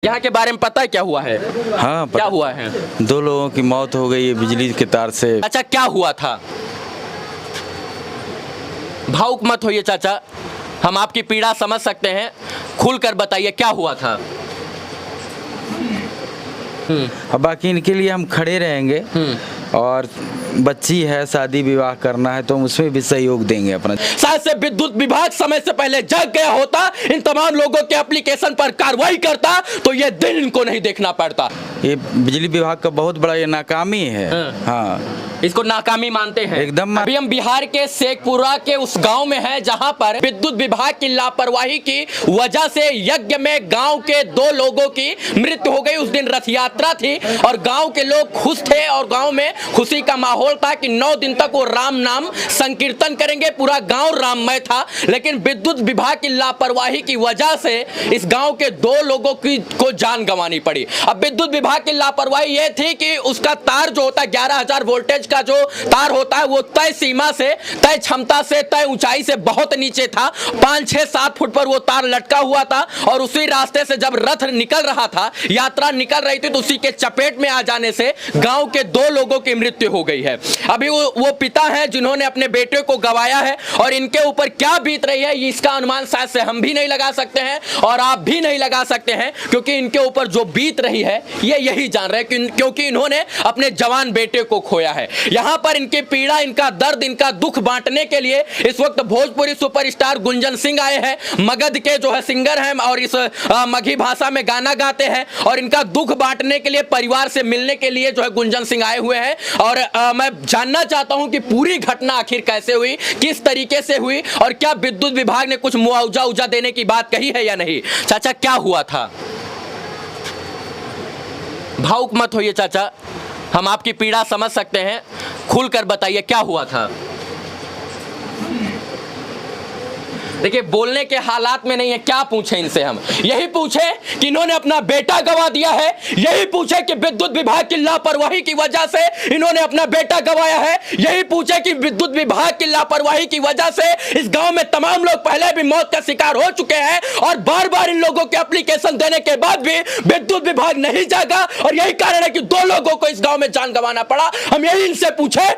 यहाँ के बारे में पता है क्या हुआ है? हाँ क्या हुआ है? 2 लोगों की मौत हो गई है बिजली के तार से। अच्छा, क्या हुआ था? भावुक मत होइए चाचा, हम आपकी पीड़ा समझ सकते हैं, खुलकर बताइए क्या हुआ था। अब बाकी इनके लिए हम खड़े रहेंगे और बच्ची है, शादी विवाह करना है तो हम उसमें भी सहयोग देंगे अपना। शायद से विद्युत विभाग समय से पहले जग गया होता, इन तमाम लोगों के एप्लीकेशन पर कार्रवाई करता तो ये दिन इनको नहीं देखना पड़ता। ये बिजली विभाग का बहुत बड़ा ये नाकामी है। हाँ, इसको नाकामी मानते हैं एकदम। अभी हम बिहार के शेखपुरा के उस गांव में हैं जहां पर विद्युत विभाग की लापरवाही की वजह से यज्ञ में गांव के 2 लोगों की मृत्यु हो गई। उस दिन रथ यात्रा थी और गांव के लोग खुश थे और गांव में खुशी का माहौल था कि 9 दिन तक वो राम नाम संकीर्तन करेंगे, पूरा गांव राममय था। लेकिन विद्युत विभाग की लापरवाही की वजह से इस गांव के 2 लोगों को जान गंवानी पड़ी। अब विद्युत विभाग की लापरवाही ये थी कि उसका तार जो होता है 11,000 वोल्टेज का जो तार होता है वो तय सीमा से, तय क्षमता से, तय ऊंचाई से बहुत नीचे था। 5, 6, 7 फुट पर वो तार लटका हुआ था और उसी रास्ते से जब रथ निकल रहा था, यात्रा निकल रही थी, तो उसी के चपेट में आ जाने से गांव के 2 लोगों की मृत्यु हो गई है। अभी वो पिता हैं जिन्होंने अपने बेटे को गंवाया है और इनके ऊपर क्या बीत रही है इसका अनुमान शायद से हम भी नहीं लगा सकते हैं और आप भी नहीं लगा सकते हैं, क्योंकि इनके ऊपर जो बीत रही है ये यही जान रहे हैं, क्योंकि इन्होंने अपने जवान बेटे को खोया है। यहां पर इनकी पीड़ा, इनका दर्द, इनका दुख बांटने के लिए इस वक्त भोजपुरी सुपरस्टार गुंजन सिंह आए हैं। मगध के जो है सिंगर हैं और इस मगही भाषा में गाना गाते हैं और इनका दुख बांटने के लिए, परिवार से मिलने के लिए जो है गुंजन सिंह आए हुए हैं। और मैं जानना चाहता हूं कि पूरी घटना आखिर कैसे हुई, किस तरीके से हुई और क्या विद्युत विभाग ने कुछ मुआवजा देने की बात कही है या नहीं। चाचा, क्या हुआ था? भावुक मत होइए चाचा, हम आपकी पीड़ा समझ सकते हैं, खुलकर बताइए क्या हुआ था। देखिए, बोलने के हालात में नहीं है, क्या पूछे इनसे हम? यही पूछे कि इन्होंने अपना बेटा गंवा दिया है, यही पूछे कि विद्युत विभाग की लापरवाही की वजह से इन्होंने अपना बेटा गंवाया है, यही पूछे कि विद्युत विभाग की लापरवाही की वजह से इस गांव में तमाम लोग पहले भी मौत का शिकार हो चुके हैं और बार बार इन लोगों के एप्लीकेशन देने के बाद भी विद्युत विभाग नहीं जागा और यही कारण है कि 2 लोगों को इस गांव में जान गंवाना पड़ा। हम यही इनसे पूछे,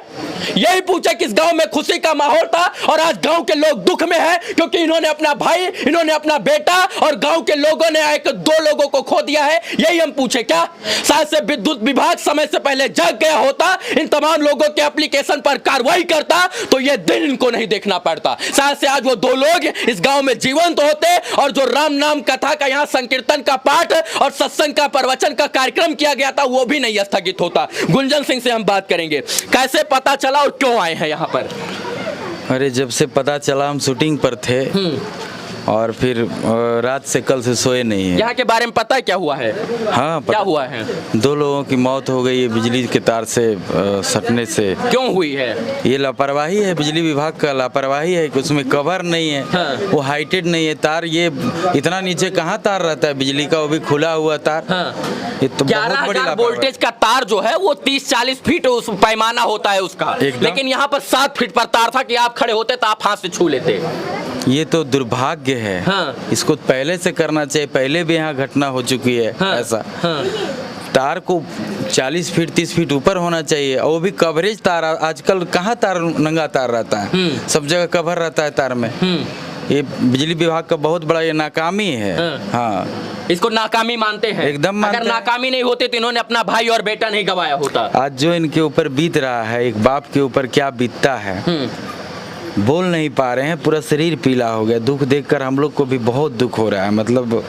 यही पूछे कि इस गांव में खुशी का माहौल था और आज गांव के लोग दुख में हैं, क्योंकि इन्होंने अपना भाई, इन्होंने अपना बेटा और गांव के लोगों ने एक 2 लोगों को खो दिया है। यही हम पूछे क्या शायद से विद्युत विभाग समय से पहले जग गया होता, इन तमाम लोगों के एप्लीकेशन पर कार्रवाई करता तो यह दिन इनको नहीं देखना पड़ता। शायद से आज वो 2 लोग इस गांव में जीवंत होते और जो राम नाम कथा का यहाँ संकीर्तन का पाठ और सत्संग का प्रवचन का कार्यक्रम किया गया था वो भी नहीं स्थगित होता। गुंजन सिंह से हम बात करेंगे, कैसे पता चला और क्यों आए हैं यहाँ पर? अरे, जब से पता चला हम शूटिंग पर थे और फिर रात से कल से सोए नहीं है। यहाँ के बारे में पता है क्या हुआ है? हाँ, क्या हुआ है? 2 लोगों की मौत हो गई है बिजली के तार से सटने से। क्यों हुई है? ये लापरवाही है, बिजली विभाग का लापरवाही है कि उसमें कवर नहीं है। हाँ। वो हाइटेड नहीं है तार, ये इतना नीचे कहाँ तार रहता है बिजली का, वो भी खुला हुआ तार। हाँ। ये तो बहुत बड़ी 11,000 वोल्टेज का तार जो है वो 30-40 फीट उस पैमाना होता है उसका, लेकिन यहाँ पर 7 फीट पर तार था कि आप खड़े होते तो आप हाथ से छू लेते। ये तो दुर्भाग्य है। हाँ। इसको पहले से करना चाहिए, पहले भी यहाँ घटना हो चुकी है। हाँ। ऐसा हाँ। तार को 40 फीट 30 फीट ऊपर होना चाहिए और वो भी कवरेज तार। आजकल कहाँ तार नंगा तार रहता है, सब जगह कवर रहता है तार में। ये बिजली विभाग का बहुत बड़ा ये नाकामी है। हाँ, इसको नाकामी मानते हैं? एकदम मानते अगर हैं। नाकामी नहीं होते तो इन्होंने अपना भाई और बेटा नहीं गंवाया होता। आज जो इनके ऊपर बीत रहा है, एक बाप के ऊपर क्या बीतता है, बोल नहीं पा रहे हैं, पूरा शरीर पीला हो गया। दुख देखकर हम लोग को भी बहुत दुख हो रहा है। मतलब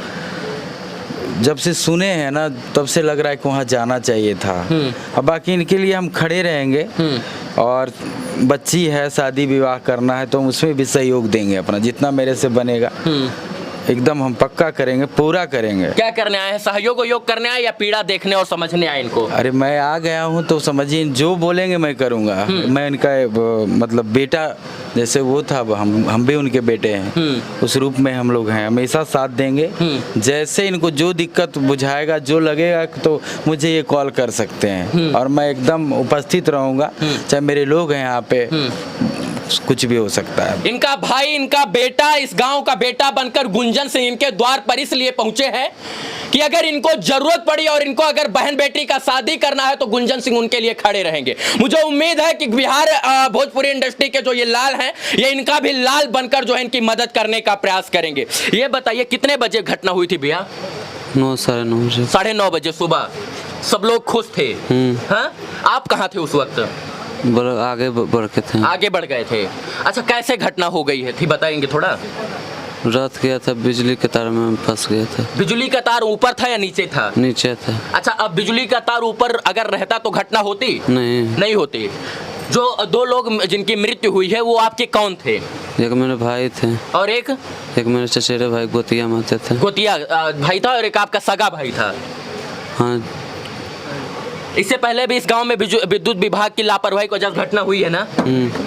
जब से सुने हैं ना तब से लग रहा है कि वहाँ जाना चाहिए था। अब बाकी इनके लिए हम खड़े रहेंगे और बच्ची है, शादी विवाह करना है तो हम उसमें भी सहयोग देंगे अपना, जितना मेरे से बनेगा एकदम हम पक्का करेंगे, पूरा करेंगे। क्या करने आए हैं? सहयोग योग करने आए या पीड़ा देखने और समझने आए इनको? अरे, मैं आ गया हूँ तो समझिए, जो बोलेंगे मैं करूँगा। मैं इनका मतलब बेटा जैसे वो था, हम भी उनके बेटे हैं, उस रूप में हम लोग हैं, हमेशा साथ देंगे। जैसे इनको जो दिक्कत बुझाएगा, जो लगेगा तो मुझे ये कॉल कर सकते हैं और मैं एकदम उपस्थित रहूँगा। चाहे मेरे लोग हैं यहाँ पे, कुछ भी हो सकता है। इनका भाई, इनका बेटा, इस गांव का बेटा बनकर गुंजन सिंह इनके द्वार पर इसलिए पहुंचे हैं कि अगर इनको जरूरत पड़ी और इनको अगर बहन बेटी का शादी करना है तो गुंजन सिंह उनके लिए खड़े रहेंगे। मुझे उम्मीद है कि बिहार भोजपुरी इंडस्ट्री के जो ये लाल हैं, ये इनका भी लाल बनकर जो है इनकी मदद करने का प्रयास करेंगे। ये बताइए कितने बजे घटना हुई थी भैया? 9 साढ़े 9 बजे। 9:30 बजे सुबह। सब लोग खुश थे। हाँ, आप कहाँ थे उस वक्त? आगे बढ़ के थे। आगे बढ़ गए थे। अच्छा, कैसे घटना हो गई है थी बताएंगे थोड़ा? रात गया था, बिजली के तार में फंस गया था। बिजली का तार ऊपर था या नीचे था? नीचे था। अच्छा, अब बिजली का तार ऊपर अगर रहता तो घटना होती? नहीं होती। जो 2 लोग जिनकी मृत्यु हुई है वो आपके कौन थे? एक मेरे भाई थे और एक मेरे चचेरे भाई गोतिया माते थे। गोतिया भाई था और एक आपका सगा भाई था। हाँ। इससे पहले भी इस गांव में विद्युत विभाग की लापरवाही की वजह से घटना हुई है ना?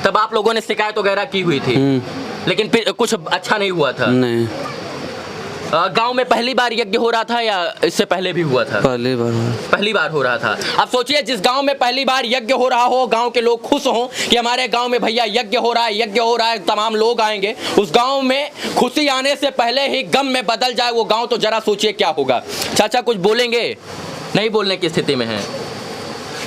तब आप लोगों ने शिकायत वगैरह की हुई थी, लेकिन फिर कुछ अच्छा नहीं हुआ था? नहीं। गांव में पहली बार यज्ञ हो रहा था या इससे पहले भी हुआ था? पहली बार हो रहा था। अब सोचिए, जिस गांव में पहली बार यज्ञ हो रहा हो, गांव के लोग खुश हों कि हमारे गांव में भैया यज्ञ हो रहा है, तमाम लोग आएंगे। उस गांव में खुशी आने से पहले ही गम में बदल जाए वो गांव, तो जरा सोचिए क्या होगा। चाचा कुछ बोलेंगे? नहीं बोलने की स्थिति में है।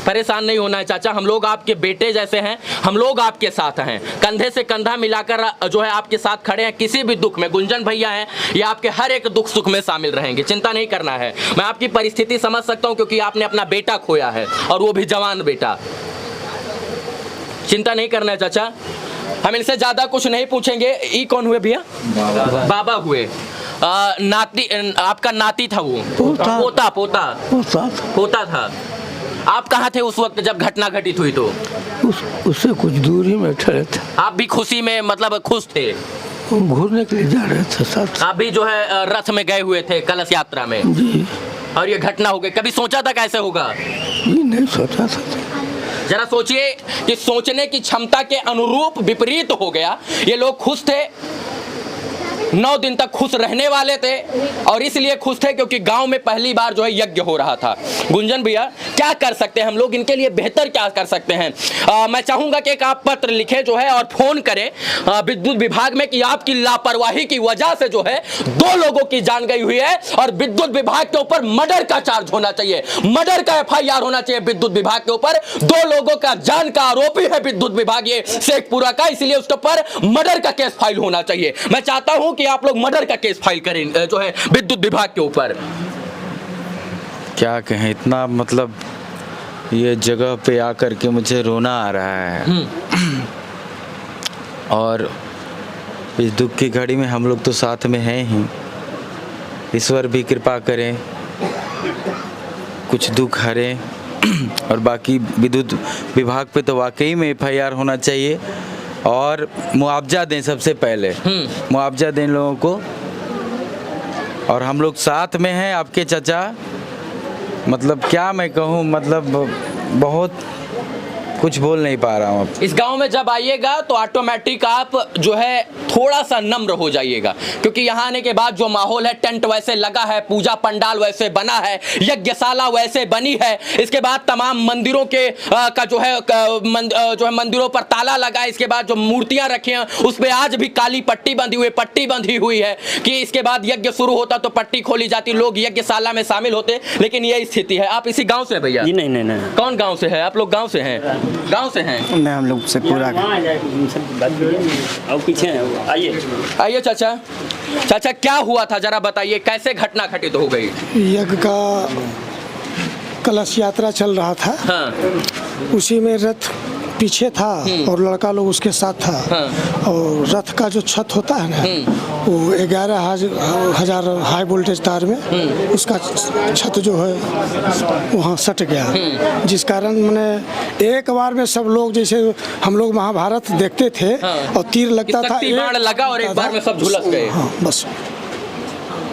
परेशान नहीं होना है चाचा, हम लोग आपके बेटे जैसे हैं, हम लोग आपके साथ हैं, कंधे से कंधा मिलाकर जो है आपके साथ खड़े हैं। किसी भी दुख में गुंजन भैया हैं, ये आपके हर एक दुख सुख में शामिल रहेंगे, चिंता नहीं करना है। मैं आपकी परिस्थिति समझ सकता हूं क्योंकि आपने अपना बेटा खोया है और वो भी जवान बेटा। चिंता नहीं करना है चाचा, हम इनसे ज्यादा कुछ नहीं पूछेंगे। ये कौन हुए भैया? बाबा हुए। नाती, आपका नाती था वो? पोता था। आप कहाँ थे उस वक्त जब घटना घटित हुई? तो उससे कुछ दूरी में खड़े थे। आप भी खुशी में, मतलब खुश थे? घूमने के लिए जा रहे थे साथ। आप भी जो है रथ में गए हुए थे कलश यात्रा में? जी। और ये घटना हो गई, कभी सोचा था कैसे होगा? ये नहीं सोचा था। जरा सोचिए कि सोचने की क्षमता के अनुरूप विपरीत हो गया। ये लोग खुश थे, 9 दिन तक खुश रहने वाले थे और इसलिए खुश थे क्योंकि गांव में पहली बार जो है यज्ञ हो रहा था। गुंजन भैया, क्या कर सकते हैं हम लोग इनके लिए? बेहतर क्या कर सकते हैं? मैं चाहूंगा कि एक आप पत्र लिखें जो है और फोन करें विद्युत विभाग में कि आपकी लापरवाही की वजह से जो है 2 लोगों की जान गई हुई है और विद्युत विभाग के ऊपर मर्डर का चार्ज होना चाहिए, मर्डर का FIR होना चाहिए विद्युत विभाग के ऊपर। 2 लोगों का जान का आरोपी है विद्युत विभाग ये शेखपुरा का, इसलिए उसके ऊपर मर्डर का केस फाइल होना चाहिए। मैं चाहता हूं कि आप लोग मर्डर का केस फाइल करें जो है विद्युत विभाग के ऊपर। क्या कहें, इतना मतलब ये जगह पे आकर के मुझे रोना आ रहा है। और इस दुख की घड़ी में हम लोग तो साथ में हैं ही। ईश्वर भी कृपा करें, कुछ दुख हरें। और बाकी विद्युत विभाग पे तो वाकई में FIR होना चाहिए और मुआवजा दें, सबसे पहले मुआवजा दें लोगों को। और हम लोग साथ में हैं आपके चाचा, मतलब क्या मैं कहूँ, मतलब बहुत कुछ बोल नहीं पा रहा हूँ। इस गांव में जब आइएगा तो ऑटोमेटिक आप जो है थोड़ा सा नम्र हो जाइएगा क्योंकि यहाँ आने के बाद जो माहौल है, टेंट वैसे लगा है, पूजा पंडाल वैसे बना है, यज्ञशाला वैसे बनी है। इसके बाद तमाम मंदिरों के का जो है मंदिरों पर ताला लगा है। इसके बाद जो मूर्तियां रखी हैं उस पर आज भी काली पट्टी बंधी हुई है कि इसके बाद यज्ञ शुरू होता तो पट्टी खोली जाती, लोग यज्ञशाला में शामिल होते। लेकिन यही स्थिति है। आप इसी गाँव से भैया? नहीं। कौन गाँव से है? आप लोग गाँव से हैं? गांव से हैं? मैं हम लोग से पूरा पीछे आइए चाचा क्या हुआ था जरा बताइए, कैसे घटना घटित हो गई? यज्ञ का कलश यात्रा चल रहा था। हाँ। उसी में रथ पीछे था और लड़का लोग उसके साथ था। हाँ। और रथ का जो छत होता है ना, वो 11,000 हाई वोल्टेज तार में उसका छत जो है वहाँ सट गया, जिस कारण मैंने एक बार में सब लोग, जैसे हम लोग महाभारत देखते थे और तीर लगता था, बाण लगा और एक बार में सब झुलस गए। हाँ, बस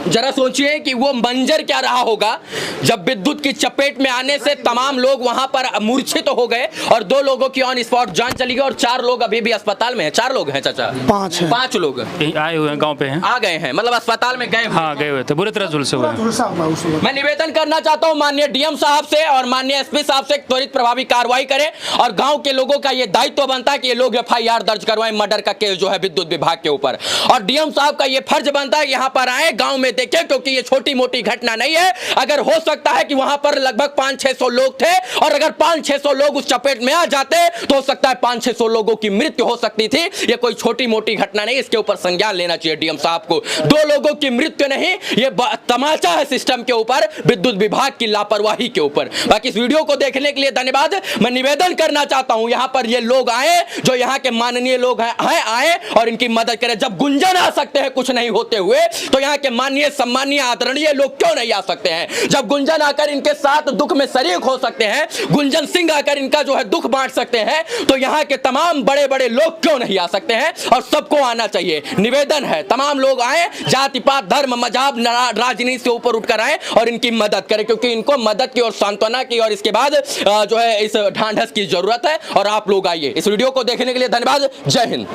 जरा सोचिए कि वो मंजर क्या रहा होगा जब विद्युत की चपेट में आने से तमाम लोग वहां पर मूर्छित हो गए और 2 लोगों की ऑन स्पॉट जान चली गई और 4 लोग अभी भी अस्पताल में हैं। 4 लोग हैं चाचा? 5 है। 5 लोग यहीं आए हुए हैं, गांव पे हैं। आ गए हैं, मतलब अस्पताल में गए हुए। हाँ, गए हुए थे, बुरी तरह झुलसे हुए हैं। मैं निवेदन करना चाहता हूं माननीय डीएम साहब से और माननीय एसपी साहब से त्वरित प्रभावी कार्रवाई करें और गांव के लोगों का ये दायित्व बनता है कि ये लोग एफआईआर दर्ज करवाएं मर्डर का केस जो है विद्युत विभाग के ऊपर। और डीएम साहब का ये फर्ज बनता है यहाँ पर आए, गांव में देखें, क्योंकि ये छोटी मोटी घटना नहीं है। अगर हो सकता है कि वहां पर लगभग 500-600 लोग थे और अगर 500-600 लोग उस चपेट में आ जाते तो हो सकता है 500-600 लोगों की मृत्यु हो सकती थी। ये कोई छोटी मोटी घटना नहीं, इसके ऊपर संज्ञान लेना चाहिए डीएम साहब को। 2 लोगों की मृत्यु नहीं, ये तमाचा है सिस्टम के ऊपर, विद्युत विभाग की लापरवाही के ऊपर। बाकी इस वीडियो को देखने के लिए धन्यवाद। मैं निवेदन करना चाहता हूं यहां पर ये लोग आए जो यहां के माननीय लोग हैं आए और इनकी मदद करें। जब गुंजन आ सकते हैं कुछ नहीं होते हुए तो यहां के माननीय सम्मानीय आदरणीय लोग क्यों नहीं आ सकते हैं? जब गुंजन आकर इनके साथ दुख में शरीक हो सकते हैं, गुंजन सिंह आकर इनका जो है दुख बांट सकते हैं, तो यहां के तमाम बड़े बड़े लोग क्यों नहीं आ सकते हैं? और सबको आना चाहिए। निवेदन है तमाम लोग आए, जाति पात धर्म मजहब राजनीति से ऊपर उठकर आए और इनकी मदद करें, क्योंकि इनको मदद की और सांत्वना की और इसके बाद जो है इस ढांढस की जरूरत है। और आप लोग आइए। इस वीडियो को देखने के लिए धन्यवाद। जय हिंद।